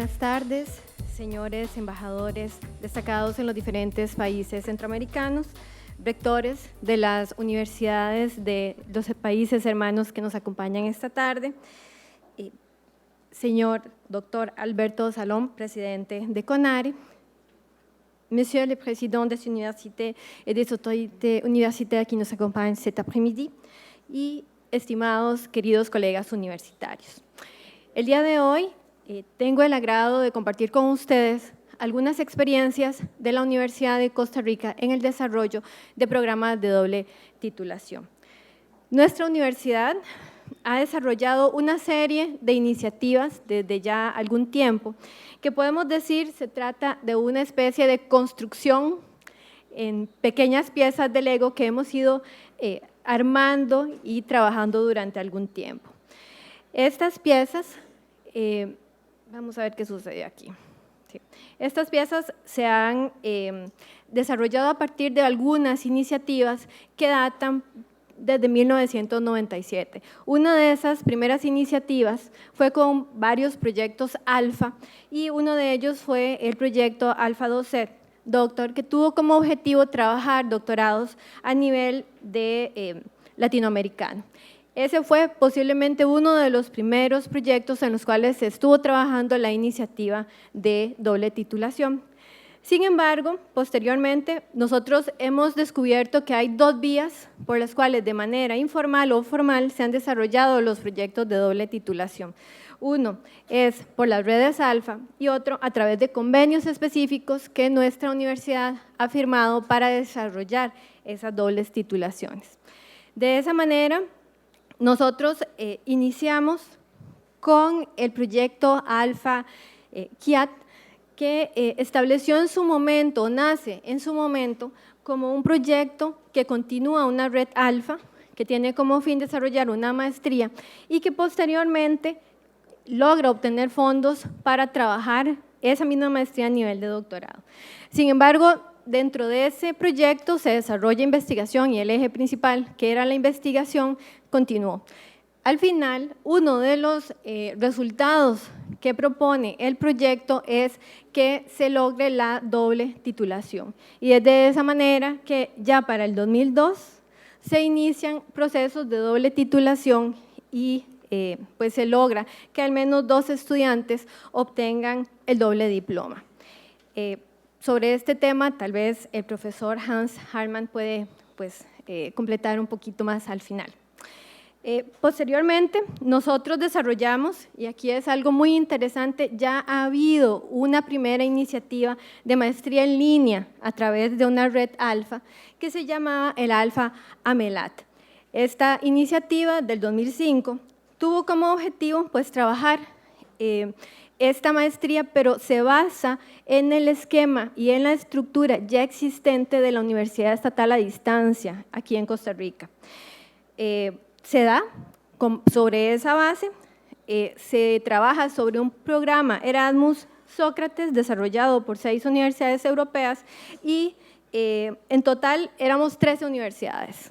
Buenas tardes, señores embajadores destacados en los diferentes países centroamericanos, rectores de las universidades de los países hermanos que nos acompañan esta tarde, señor doctor Alberto Salom, presidente de CONARE, Monsieur le Président des universités et des autorités universitaires qui nous accompagnent cet après-midi y estimados queridos colegas universitarios. El día de hoy tengo el agrado de compartir con ustedes algunas experiencias de la Universidad de Costa Rica en el desarrollo de programas de doble titulación. Nuestra universidad ha desarrollado una serie de iniciativas desde ya algún tiempo que podemos decir se trata de una especie de construcción en pequeñas piezas de Lego que hemos ido armando y trabajando durante algún tiempo. Estas piezas, vamos a ver qué sucede aquí. Sí. Estas piezas se han desarrollado a partir de algunas iniciativas que datan desde 1997. Una de esas primeras iniciativas fue con varios proyectos alfa y uno de ellos fue el proyecto Alfa Docet, Doctor, que tuvo como objetivo trabajar doctorados a nivel de latinoamericano. Ese fue posiblemente uno de los primeros proyectos en los cuales se estuvo trabajando la iniciativa de doble titulación. Sin embargo, posteriormente, nosotros hemos descubierto que hay dos vías por las cuales de manera informal o formal se han desarrollado los proyectos de doble titulación. Uno es por las redes alfa y otro a través de convenios específicos que nuestra universidad ha firmado para desarrollar esas dobles titulaciones. De esa manera, nosotros iniciamos con el proyecto Alfa KIAT, que estableció en su momento, nace en su momento, como un proyecto que continúa una red alfa, que tiene como fin desarrollar una maestría y que posteriormente logra obtener fondos para trabajar esa misma maestría a nivel de doctorado. Sin embargo, dentro de ese proyecto se desarrolla investigación y el eje principal, que era la investigación, continuó. Al final, uno de los resultados que propone el proyecto es que se logre la doble titulación. Y es de esa manera que ya para el 2002 se inician procesos de doble titulación y pues se logra que al menos 2 estudiantes obtengan el doble diploma. Sobre este tema, tal vez el profesor Hans Hartmann puede completar un poquito más al final. Posteriormente, nosotros desarrollamos, y aquí es algo muy interesante, ya ha habido una primera iniciativa de maestría en línea a través de una red alfa que se llamaba el Alfa AMELAT. Esta iniciativa del 2005 tuvo como objetivo trabajar esta maestría, pero se basa en el esquema y en la estructura ya existente de la Universidad Estatal a Distancia aquí en Costa Rica. Se da sobre esa base, se trabaja sobre un programa Erasmus Sócrates desarrollado por 6 universidades europeas y en total éramos 13 universidades.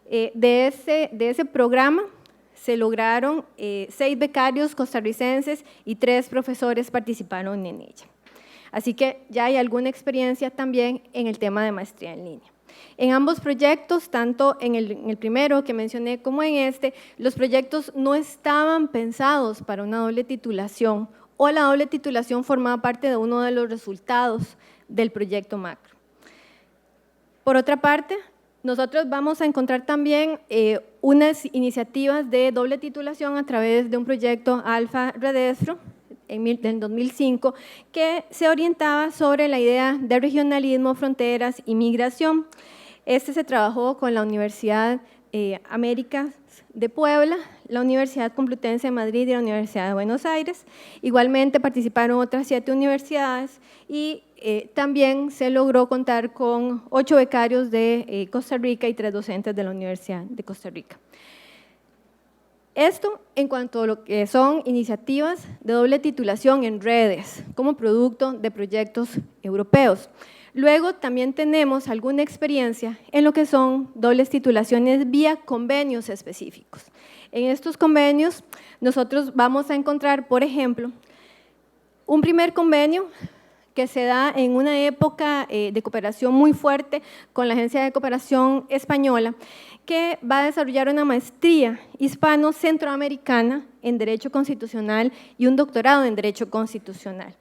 De ese programa se lograron 6 becarios costarricenses y 3 profesores participaron en ella. Así que ya hay alguna experiencia también en el tema de maestría en línea. En ambos proyectos, tanto en el primero que mencioné como en este, los proyectos no estaban pensados para una doble titulación o la doble titulación formaba parte de uno de los resultados del proyecto macro. Por otra parte, nosotros vamos a encontrar también unas iniciativas de doble titulación a través de un proyecto Alfa Redestro en 2005 que se orientaba sobre la idea de regionalismo, fronteras y migración. Este se trabajó con la Universidad Américas de Puebla, la Universidad Complutense de Madrid y la Universidad de Buenos Aires. Igualmente participaron otras 7 universidades y también se logró contar con 8 becarios de Costa Rica y 3 docentes de la Universidad de Costa Rica. Esto en cuanto a lo que son iniciativas de doble titulación en redes, como producto de proyectos europeos. Luego también tenemos alguna experiencia en lo que son dobles titulaciones vía convenios específicos. En estos convenios nosotros vamos a encontrar, por ejemplo, un primer convenio que se da en una época de cooperación muy fuerte con la Agencia de Cooperación Española, que va a desarrollar una maestría hispano-centroamericana en Derecho Constitucional y un doctorado en Derecho Constitucional.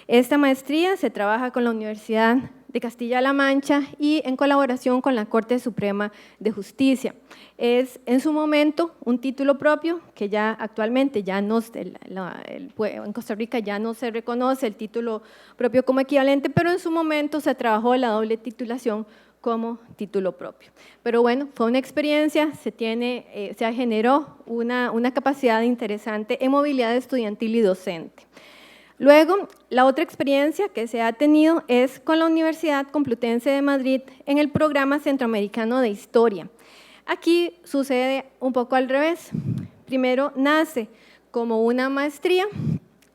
Esta maestría se trabaja con la Universidad de Castilla-La Mancha y en colaboración con la Corte Suprema de Justicia. Es en su momento un título propio que ya actualmente ya no, en Costa Rica ya no se reconoce el título propio como equivalente, pero en su momento se trabajó la doble titulación como título propio. Pero bueno, fue una experiencia, se generó una capacidad interesante en movilidad estudiantil y docente. Luego, la otra experiencia que se ha tenido es con la Universidad Complutense de Madrid en el programa centroamericano de Historia. Aquí sucede un poco al revés. Primero nace como una maestría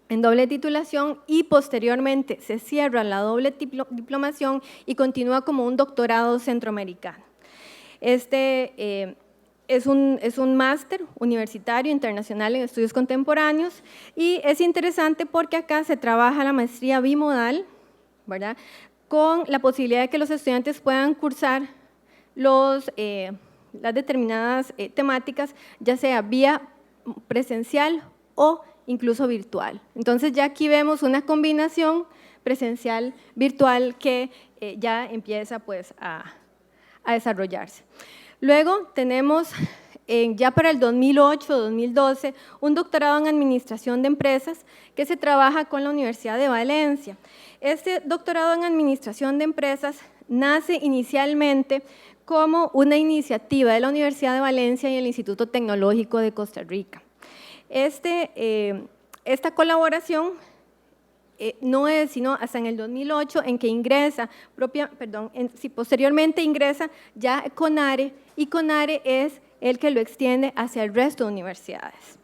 en doble titulación y posteriormente se cierra la doble diplomación y continúa como un doctorado centroamericano. Es un máster universitario internacional en estudios contemporáneos y es interesante porque acá se trabaja la maestría bimodal, ¿verdad?, con la posibilidad de que los estudiantes puedan cursar las determinadas temáticas, ya sea vía presencial o incluso virtual. Entonces ya aquí vemos una combinación presencial-virtual que ya empieza pues a desarrollarse. Luego tenemos ya para el 2008-2012 un doctorado en Administración de Empresas que se trabaja con la Universidad de Valencia. Este doctorado en Administración de Empresas nace inicialmente como una iniciativa de la Universidad de Valencia y el Instituto Tecnológico de Costa Rica. Esta colaboración no es sino hasta en el 2008 en que ingresa, posteriormente ingresa ya CONARE, y CONARE es el que lo extiende hacia el resto de universidades.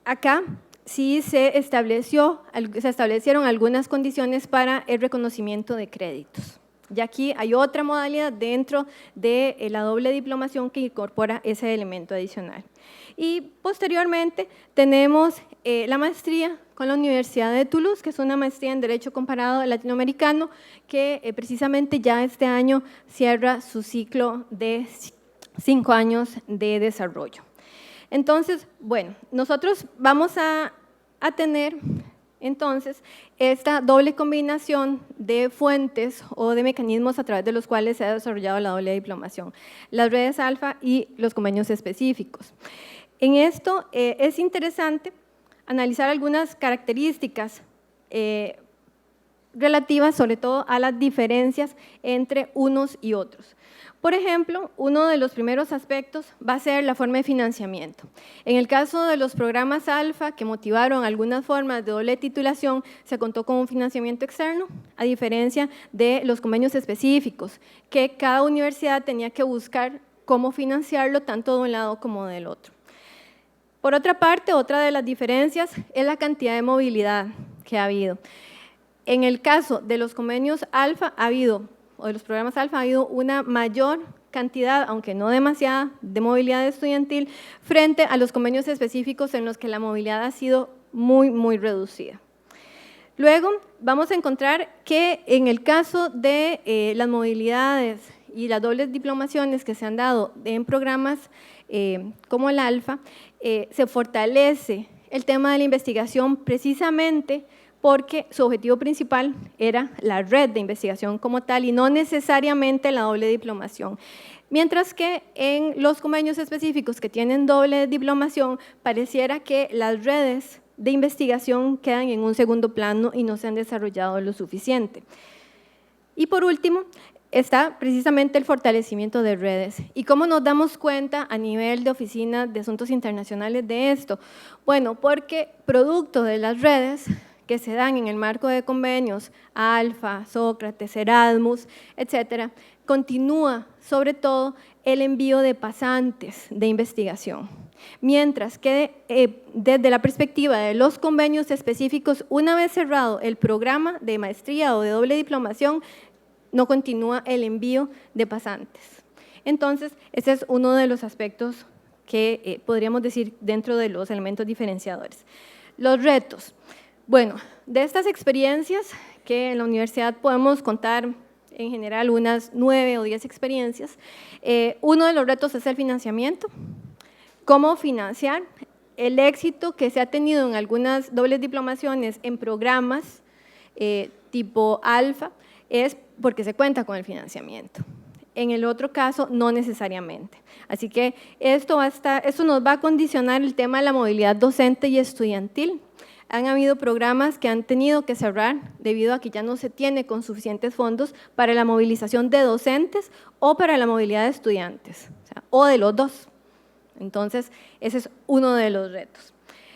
Acá sí se establecieron algunas condiciones para el reconocimiento de créditos. Y aquí hay otra modalidad dentro de la doble diplomación que incorpora ese elemento adicional. Y posteriormente tenemos la maestría con la Universidad de Toulouse, que es una maestría en Derecho Comparado Latinoamericano, que precisamente ya este año cierra su ciclo de 5 años de desarrollo. Entonces, bueno, nosotros vamos a tener entonces esta doble combinación de fuentes o de mecanismos a través de los cuales se ha desarrollado la doble diplomación, las redes alfa y los convenios específicos. En esto es interesante analizar algunas características relativas sobre todo a las diferencias entre unos y otros. Por ejemplo, uno de los primeros aspectos va a ser la forma de financiamiento. En el caso de los programas alfa que motivaron algunas formas de doble titulación, se contó con un financiamiento externo, a diferencia de los convenios específicos, que cada universidad tenía que buscar cómo financiarlo tanto de un lado como del otro. Por otra parte, otra de las diferencias es la cantidad de movilidad que ha habido. En el caso de los convenios alfa o de los programas alfa ha habido una mayor cantidad, aunque no demasiada, de movilidad estudiantil frente a los convenios específicos en los que la movilidad ha sido muy, muy reducida. Luego vamos a encontrar que en el caso de las movilidades y las dobles diplomaciones que se han dado en programas como el alfa, se fortalece el tema de la investigación precisamente porque su objetivo principal era la red de investigación como tal y no necesariamente la doble diplomación. Mientras que en los convenios específicos que tienen doble diplomación, pareciera que las redes de investigación quedan en un segundo plano y no se han desarrollado lo suficiente. Y por último, está precisamente el fortalecimiento de redes. ¿Y cómo nos damos cuenta a nivel de Oficina de Asuntos Internacionales de esto? Bueno, porque producto de las redes que se dan en el marco de convenios Alfa, Sócrates, Erasmus, etcétera, continúa sobre todo el envío de pasantes de investigación. Mientras que desde la perspectiva de los convenios específicos, una vez cerrado el programa de maestría o de doble diplomación, no continúa el envío de pasantes. Entonces, ese es uno de los aspectos que podríamos decir dentro de los elementos diferenciadores. Los retos. Bueno, de estas experiencias que en la universidad podemos contar en general unas 9 o 10 experiencias, uno de los retos es el financiamiento. ¿Cómo financiar? El éxito que se ha tenido en algunas dobles diplomaciones en programas tipo alfa es porque se cuenta con el financiamiento. En el otro caso, no necesariamente. Así que esto nos va a condicionar el tema de la movilidad docente y estudiantil. Han habido programas que han tenido que cerrar debido a que ya no se tiene con suficientes fondos para la movilización de docentes o para la movilidad de estudiantes, o de los dos. Entonces, ese es uno de los retos.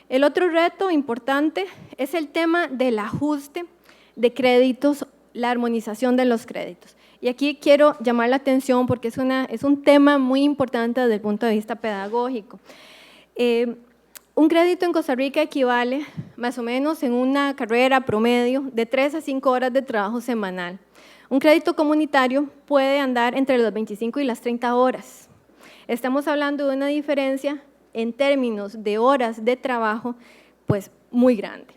El otro reto importante es el tema del ajuste de créditos, la armonización de los créditos. Y aquí quiero llamar la atención porque es un tema muy importante desde el punto de vista pedagógico. Un crédito en Costa Rica equivale más o menos en una carrera promedio de 3 a 5 horas de trabajo semanal. Un crédito comunitario puede andar entre las 25 y las 30 horas. Estamos hablando de una diferencia en términos de horas de trabajo, pues muy grande.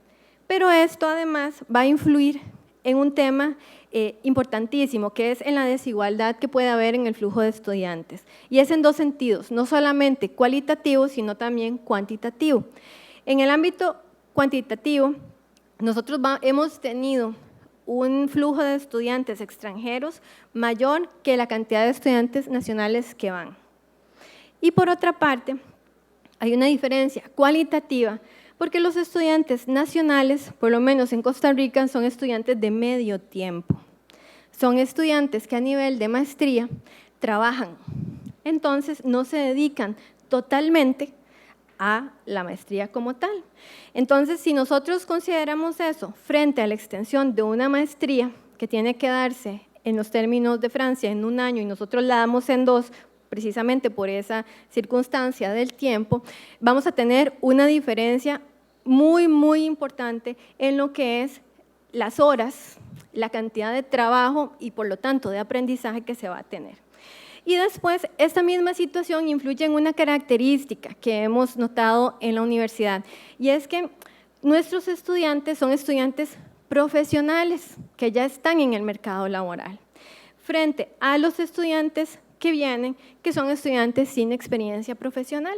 Pero esto además va a influir en un tema importantísimo, que es en la desigualdad que puede haber en el flujo de estudiantes. Y es en dos sentidos, no solamente cualitativo, sino también cuantitativo. En el ámbito cuantitativo, nosotros hemos tenido un flujo de estudiantes extranjeros mayor que la cantidad de estudiantes nacionales que van. Y por otra parte, hay una diferencia cualitativa, porque los estudiantes nacionales, por lo menos en Costa Rica, son estudiantes de medio tiempo. Son estudiantes que a nivel de maestría trabajan, entonces no se dedican totalmente a la maestría como tal. Entonces, si nosotros consideramos eso frente a la extensión de una maestría que tiene que darse en los términos de Francia en 1 año y nosotros la damos en 2, precisamente por esa circunstancia del tiempo, vamos a tener una diferencia muy, muy importante en lo que es las horas, la cantidad de trabajo y por lo tanto de aprendizaje que se va a tener. Y después, esta misma situación influye en una característica que hemos notado en la universidad, y es que nuestros estudiantes son estudiantes profesionales que ya están en el mercado laboral, frente a los estudiantes que vienen, que son estudiantes sin experiencia profesional.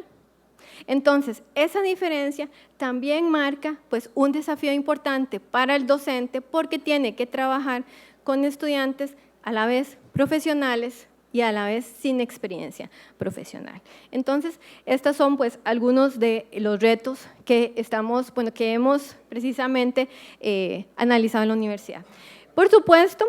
Entonces, esa diferencia también marca pues, un desafío importante para el docente porque tiene que trabajar con estudiantes a la vez profesionales y a la vez sin experiencia profesional. Entonces, estos son pues, algunos de los retos que hemos precisamente analizado en la universidad. Por supuesto,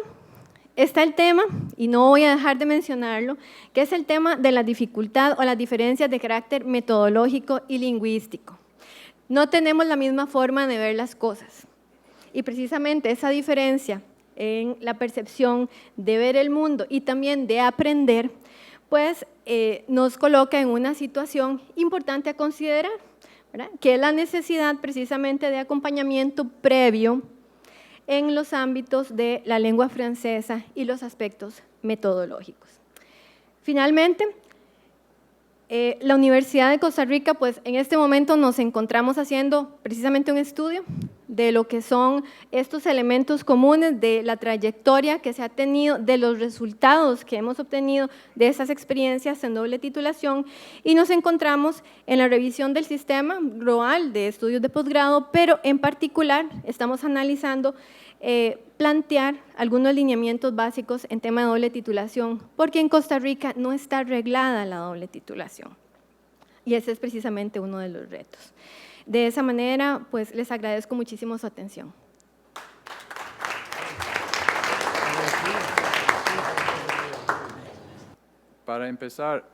está el tema, y no voy a dejar de mencionarlo, que es el tema de la dificultad o las diferencias de carácter metodológico y lingüístico. No tenemos la misma forma de ver las cosas. Y precisamente esa diferencia en la percepción de ver el mundo y también de aprender, pues nos coloca en una situación importante a considerar, ¿verdad? Que es la necesidad precisamente de acompañamiento previo en los ámbitos de la lengua francesa y los aspectos metodológicos. Finalmente, la Universidad de Costa Rica, pues en este momento nos encontramos haciendo precisamente un estudio de lo que son estos elementos comunes de la trayectoria que se ha tenido, de los resultados que hemos obtenido de esas experiencias en doble titulación, y nos encontramos en la revisión del sistema global de estudios de posgrado, pero en particular estamos analizando plantear algunos lineamientos básicos en tema de doble titulación, porque en Costa Rica no está arreglada la doble titulación. Y ese es precisamente uno de los retos. De esa manera, pues les agradezco muchísimo su atención. Para empezar,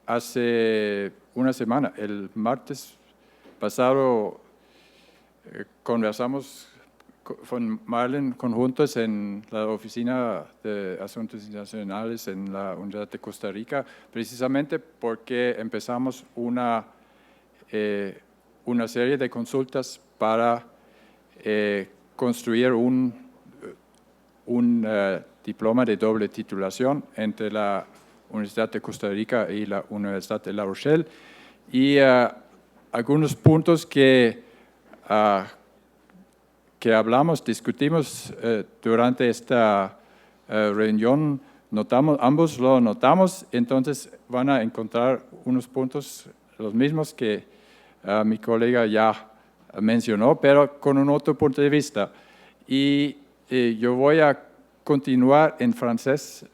hace una semana, el martes pasado, conversamos con Marlene conjuntos en la Oficina de Asuntos Internacionales en la Universidad de Costa Rica, precisamente porque empezamos una serie de consultas para construir un diploma de doble titulación entre la Universidad de Costa Rica y la Universidad de La Rochelle, y algunos puntos que que discutimos durante esta reunión, ambos lo notamos, entonces van a encontrar unos puntos los mismos que mi colega ya mencionó, pero con un otro punto de vista. Y yo voy a continuar en francés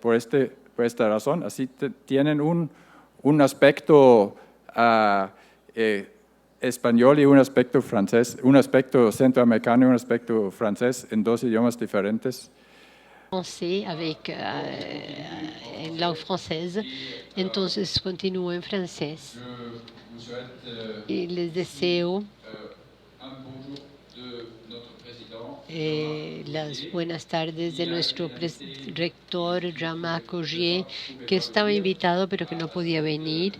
por esta razón, así tienen un aspecto español y un aspecto francés, un aspecto centroamericano y un aspecto francés en dos idiomas diferentes. Français avec en langue française, entonces continúo en francés y les deseo las buenas tardes de nuestro rector Jean-Marc Augier, que estaba invitado pero que no podía venir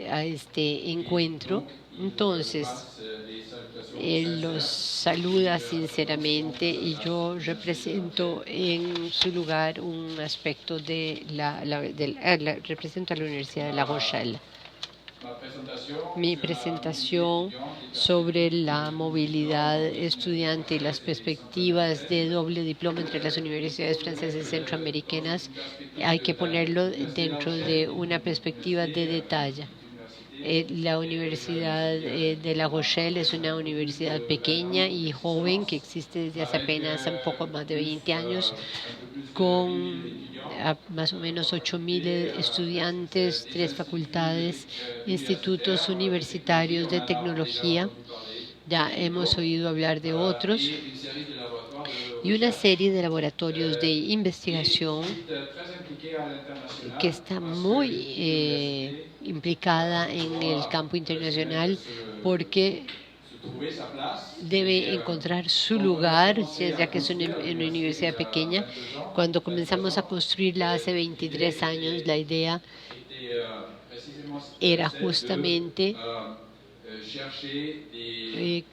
a este encuentro. Entonces, él los saluda sinceramente y yo represento en su lugar un aspecto represento a la Universidad de La Rochelle. Mi presentación sobre la movilidad estudiante y las perspectivas de doble diploma entre las universidades francesas y centroamericanas hay que ponerlo dentro de una perspectiva de detalle. La Universidad de La Rochelle es una universidad pequeña y joven que existe desde hace apenas un poco más de 20 años, con más o menos 8.000 estudiantes, 3 facultades, institutos universitarios de tecnología. Ya hemos oído hablar de otros, y una serie de laboratorios de investigación que está muy implicada en el campo internacional porque debe encontrar su lugar, ya que es una universidad pequeña. Cuando comenzamos a construirla hace 23 años, la idea era justamente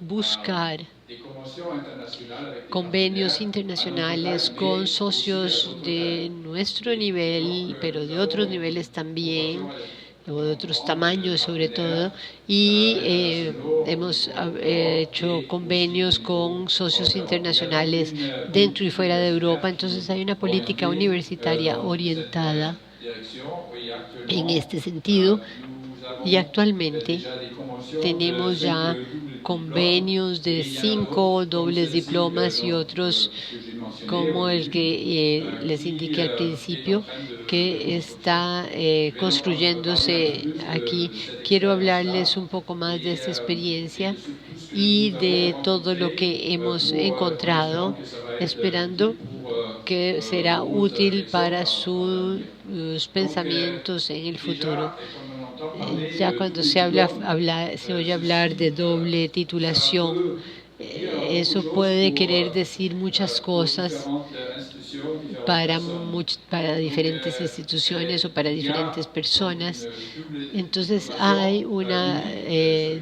buscar convenios internacionales con socios de nuestro nivel, pero de otros niveles también, o de otros tamaños sobre todo, y hemos hecho convenios con socios internacionales dentro y fuera de Europa. Entonces hay una política universitaria orientada en este sentido, y actualmente tenemos ya convenios de 5 dobles diplomas y otros como el que les indiqué al principio, que está construyéndose aquí. Quiero hablarles un poco más de esta experiencia y de todo lo que hemos encontrado, esperando que será útil para sus pensamientos en el futuro. Ya cuando se oye hablar de doble titulación, eso puede querer decir muchas cosas para diferentes instituciones o para diferentes personas. Entonces hay una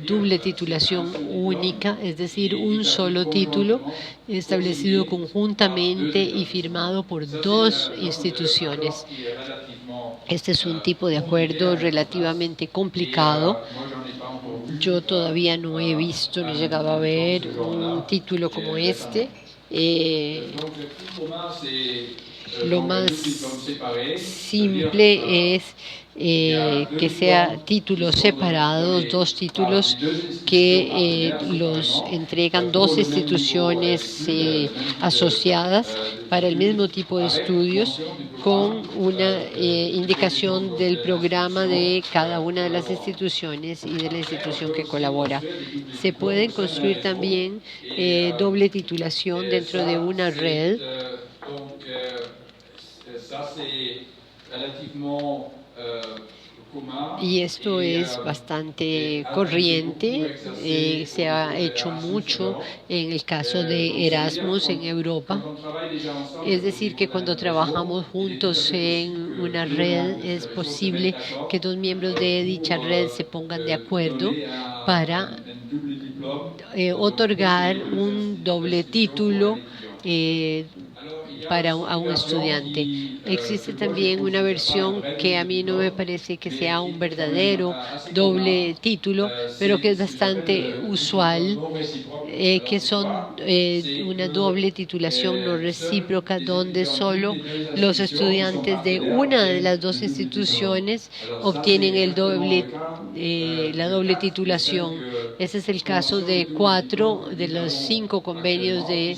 doble titulación única, es decir, un solo título establecido conjuntamente y firmado por 2 instituciones. Este es un tipo de acuerdo relativamente complicado. Yo todavía no he visto, no he llegado a ver un título como este. Lo más simple es que sea títulos separados, 2 títulos que los entregan 2 instituciones asociadas para el mismo tipo de estudios, con una indicación del programa de cada una de las instituciones y de la institución que colabora. Se pueden construir también doble titulación dentro de una red. Y esto es bastante corriente, se ha hecho mucho en el caso de Erasmus en Europa. Es decir, que cuando trabajamos juntos en una red, es posible que 2 miembros de dicha red se pongan de acuerdo para otorgar un doble título a un estudiante. Existe también una versión que a mí no me parece que sea un verdadero doble título, pero que es bastante usual, que son una doble titulación no recíproca, donde solo los estudiantes de una de las dos instituciones obtienen la doble titulación. Ese es el caso de 4 de los 5 convenios de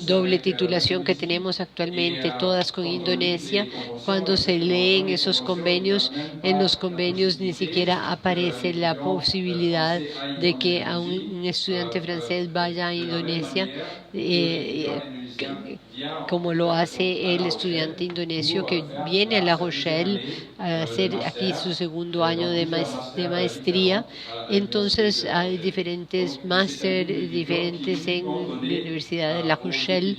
doble titulación que tenemos actualmente, todas con Indonesia. Cuando se leen esos convenios, en los convenios ni siquiera aparece la posibilidad de que a un estudiante francés vaya a Indonesia, como lo hace el estudiante indonesio que viene a La Rochelle a hacer aquí su segundo año de maestría. Entonces hay diferentes másteres diferentes en la Universidad de La Rochelle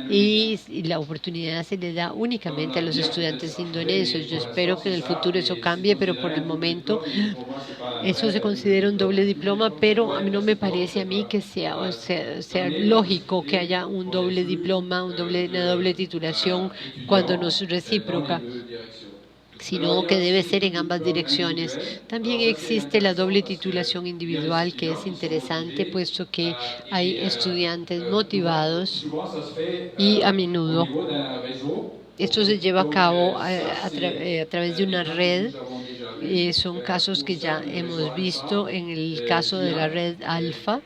y la oportunidad se le da únicamente a los estudiantes indonesios. Yo espero que en el futuro eso cambie, pero por el momento eso se considera un doble diploma, pero a mí no me parece a mí que sea lógico que haya un doble diploma, una doble titulación cuando no es recíproca, sino que debe ser en ambas direcciones. También existe la doble titulación individual, que es interesante, puesto que hay estudiantes motivados y a menudo esto se lleva a cabo a través de una red. Son casos que ya hemos visto en el caso de la red Alfa,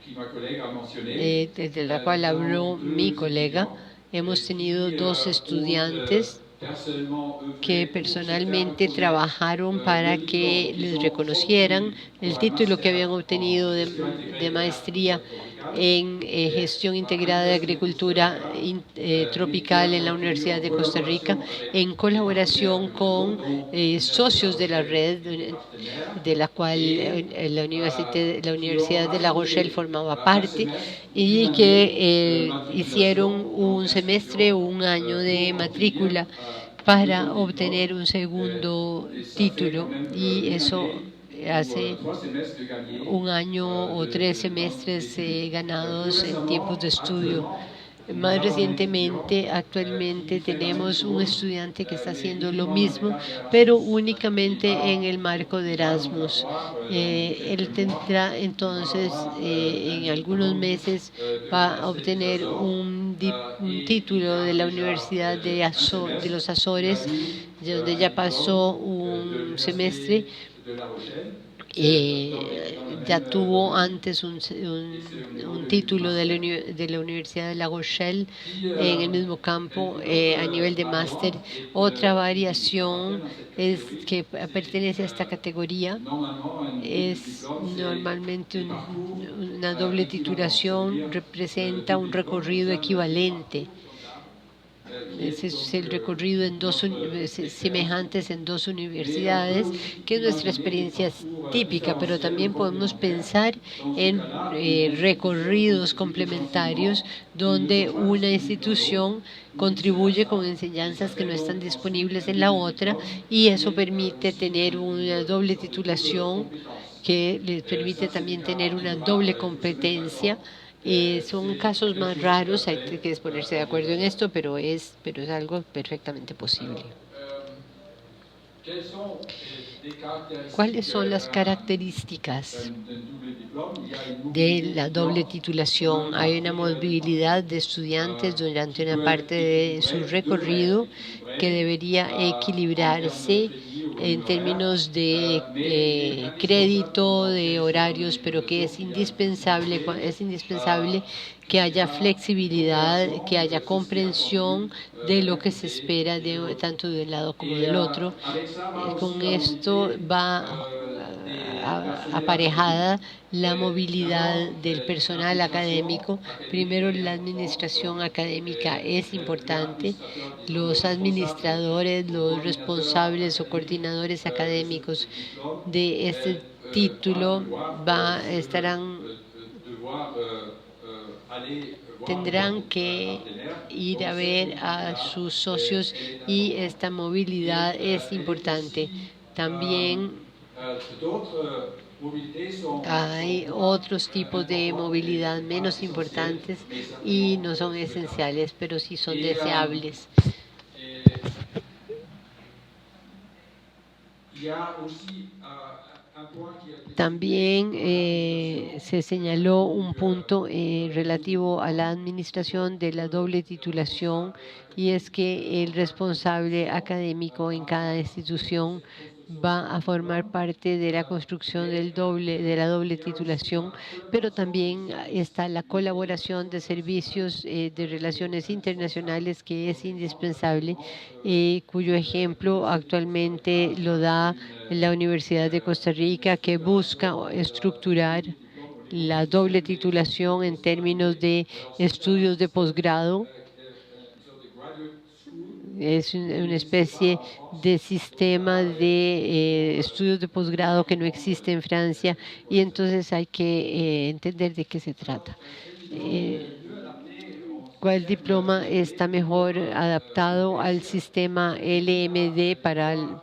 de la cual habló mi colega. Hemos tenido 2 estudiantes que personalmente trabajaron para que les reconocieran el título que habían obtenido de maestría en gestión integrada de agricultura tropical en la Universidad de Costa Rica, en colaboración con socios de la red, de la cual la Universidad de La Rochelle formaba parte, y que hicieron un semestre o un año de matrícula para obtener un segundo título, y eso hace un año o 3 semestres ganados en tiempos de estudio. Más recientemente, actualmente tenemos un estudiante que está haciendo lo mismo, pero únicamente en el marco de Erasmus. Él tendrá entonces, en algunos meses, va a obtener un título de la Universidad de los Azores, donde ya pasó un semestre. Ya tuvo antes un título de la Universidad de La Rochelle en el mismo campo a nivel de máster. Otra variación es que pertenece a esta categoría. Es normalmente una doble titulación, representa un recorrido equivalente. Ese es el recorrido en semejantes en 2 universidades, que es nuestra experiencia típica, pero también podemos pensar en recorridos complementarios donde una institución contribuye con enseñanzas que no están disponibles en la otra, y eso permite tener una doble titulación que les permite también tener una doble competencia. Son casos más raros, hay que ponerse de acuerdo en esto, pero es algo perfectamente posible. ¿Cuáles son las características de la doble titulación? Hay una movilidad de estudiantes durante una parte de su recorrido que debería equilibrarse en términos de crédito, de horarios, pero que es indispensable que haya flexibilidad, que haya comprensión de lo que se espera tanto de un lado como del otro. Con esto va aparejada la movilidad del personal académico. Primero, la administración académica es importante. Los administradores, los responsables o coordinadores académicos de este título tendrán que ir a ver a sus socios, y esta movilidad es importante. También Hay otros tipos de movilidad menos importantes y no son esenciales, pero sí son deseables. También se señaló un punto relativo a la administración de la doble titulación, y es que el responsable académico en cada institución va a formar parte de la construcción de la doble titulación, pero también está la colaboración de servicios de relaciones internacionales, que es indispensable, cuyo ejemplo actualmente lo da la Universidad de Costa Rica, que busca estructurar la doble titulación en términos de estudios de posgrado. Es una especie de sistema de estudios de posgrado que no existe en Francia, y entonces hay que entender de qué se trata. ¿Cuál diploma está mejor adaptado al sistema LMD para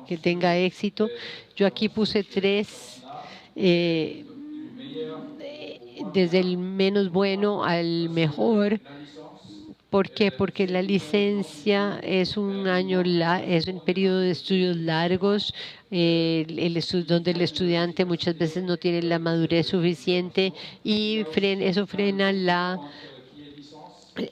que tenga éxito? Yo aquí puse 3, desde el menos bueno al mejor. ¿Por qué? Porque la licencia es un periodo de estudios largos, donde el estudiante muchas veces no tiene la madurez suficiente, y eso frena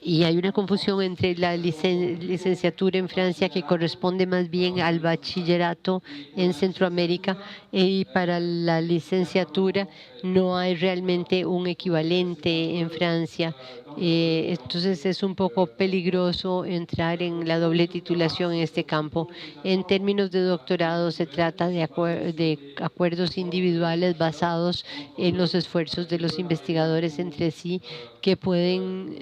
y hay una confusión entre la licenciatura en Francia, que corresponde más bien al bachillerato en Centroamérica, y para la licenciatura no hay realmente un equivalente en Francia. Entonces es un poco peligroso entrar en la doble titulación en este campo. En términos de doctorado, se trata de acuerdos individuales basados en los esfuerzos de los investigadores entre sí, que pueden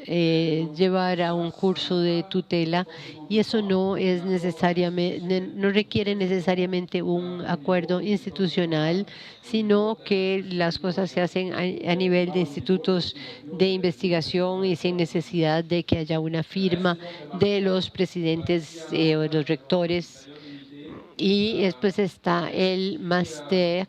llevar a un curso de tutela, y eso no requiere necesariamente un acuerdo institucional, sino que las cosas se hacen a nivel de institutos de investigación y sin necesidad de que haya una firma de los presidentes o de los rectores. Y después está el máster,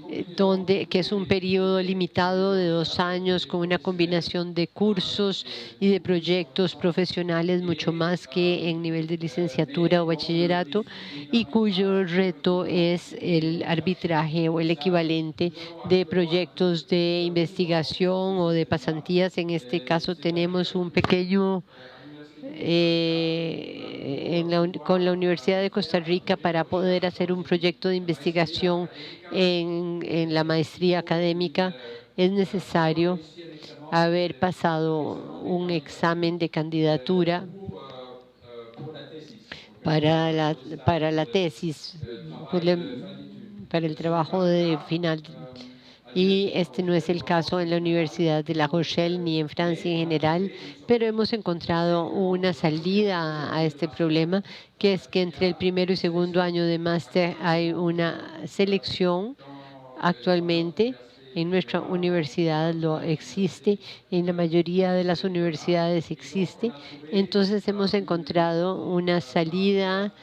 que es un periodo limitado de 2 años, con una combinación de cursos y de proyectos profesionales, mucho más que en nivel de licenciatura o bachillerato, y cuyo reto es el arbitraje o el equivalente de proyectos de investigación o de pasantías. En este caso tenemos un pequeño con la Universidad de Costa Rica, para poder hacer un proyecto de investigación en la maestría académica. Es necesario haber pasado un examen de candidatura para la tesis, para el trabajo de final. Y este no es el caso en la Universidad de La Rochelle ni en Francia en general, pero hemos encontrado una salida a este problema, que es que entre el primero y segundo año de máster hay una selección. Actualmente en nuestra universidad lo existe, en la mayoría de las universidades existe. Entonces hemos encontrado una salida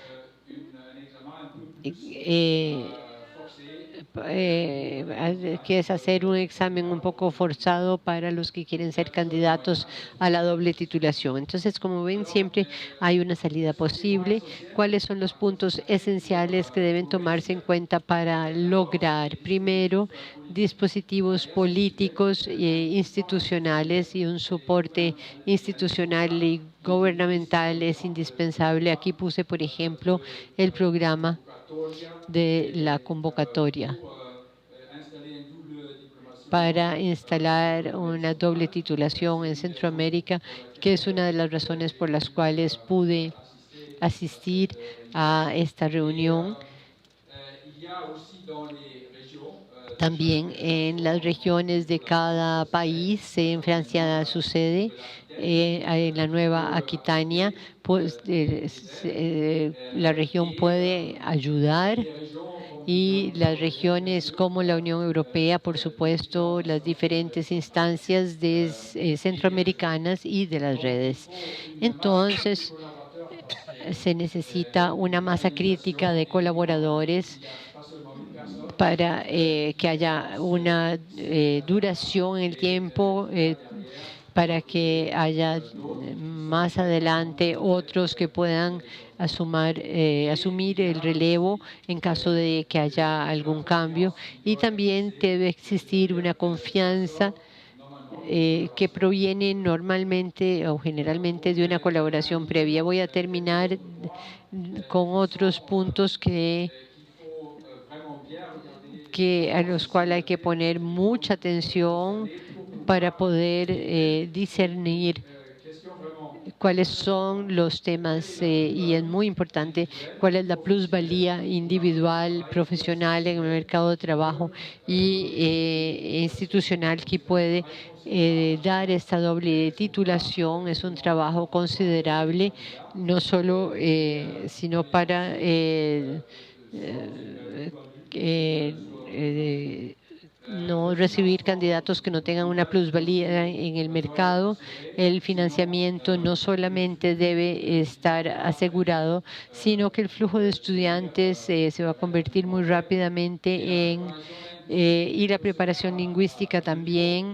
que es hacer un examen un poco forzado para los que quieren ser candidatos a la doble titulación. Entonces, como ven, siempre hay una salida posible. ¿Cuáles son los puntos esenciales que deben tomarse en cuenta para lograr? Primero, dispositivos políticos e institucionales, y un soporte institucional y gubernamental es indispensable. Aquí puse, por ejemplo, el programa de la convocatoria para instalar una doble titulación en Centroamérica, que es una de las razones por las cuales pude asistir a esta reunión. También en las regiones de cada país, en Francia sucede, en la Nueva Aquitania, pues, la región puede ayudar, y las regiones como la Unión Europea, por supuesto, las diferentes instancias centroamericanas y de las redes. Entonces, se necesita una masa crítica de colaboradores, para que haya una duración en el tiempo, para que haya más adelante otros que puedan asumir el relevo en caso de que haya algún cambio. Y también debe existir una confianza que proviene normalmente o generalmente de una colaboración previa. Voy a terminar con otros puntos a los cuales hay que poner mucha atención para poder discernir cuáles son los temas, y es muy importante cuál es la plusvalía individual, profesional en el mercado de trabajo y institucional que puede dar esta doble titulación. Es un trabajo considerable, no solo, sino para no recibir candidatos que no tengan una plusvalía en el mercado. El financiamiento no solamente debe estar asegurado, sino que el flujo de estudiantes se va a convertir muy rápidamente y la preparación lingüística también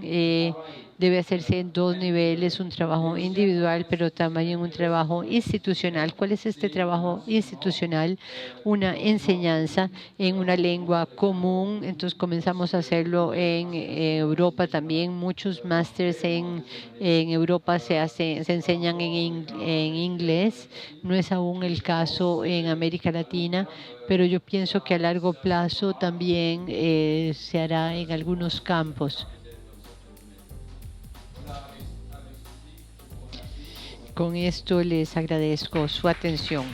debe hacerse en 2 niveles, un trabajo individual, pero también un trabajo institucional. ¿Cuál es este trabajo institucional? Una enseñanza en una lengua común. Entonces comenzamos a hacerlo en Europa también. Muchos másters en Europa se enseñan en inglés. No es aún el caso en América Latina, pero yo pienso que a largo plazo también se hará en algunos campos. Con esto les agradezco su atención.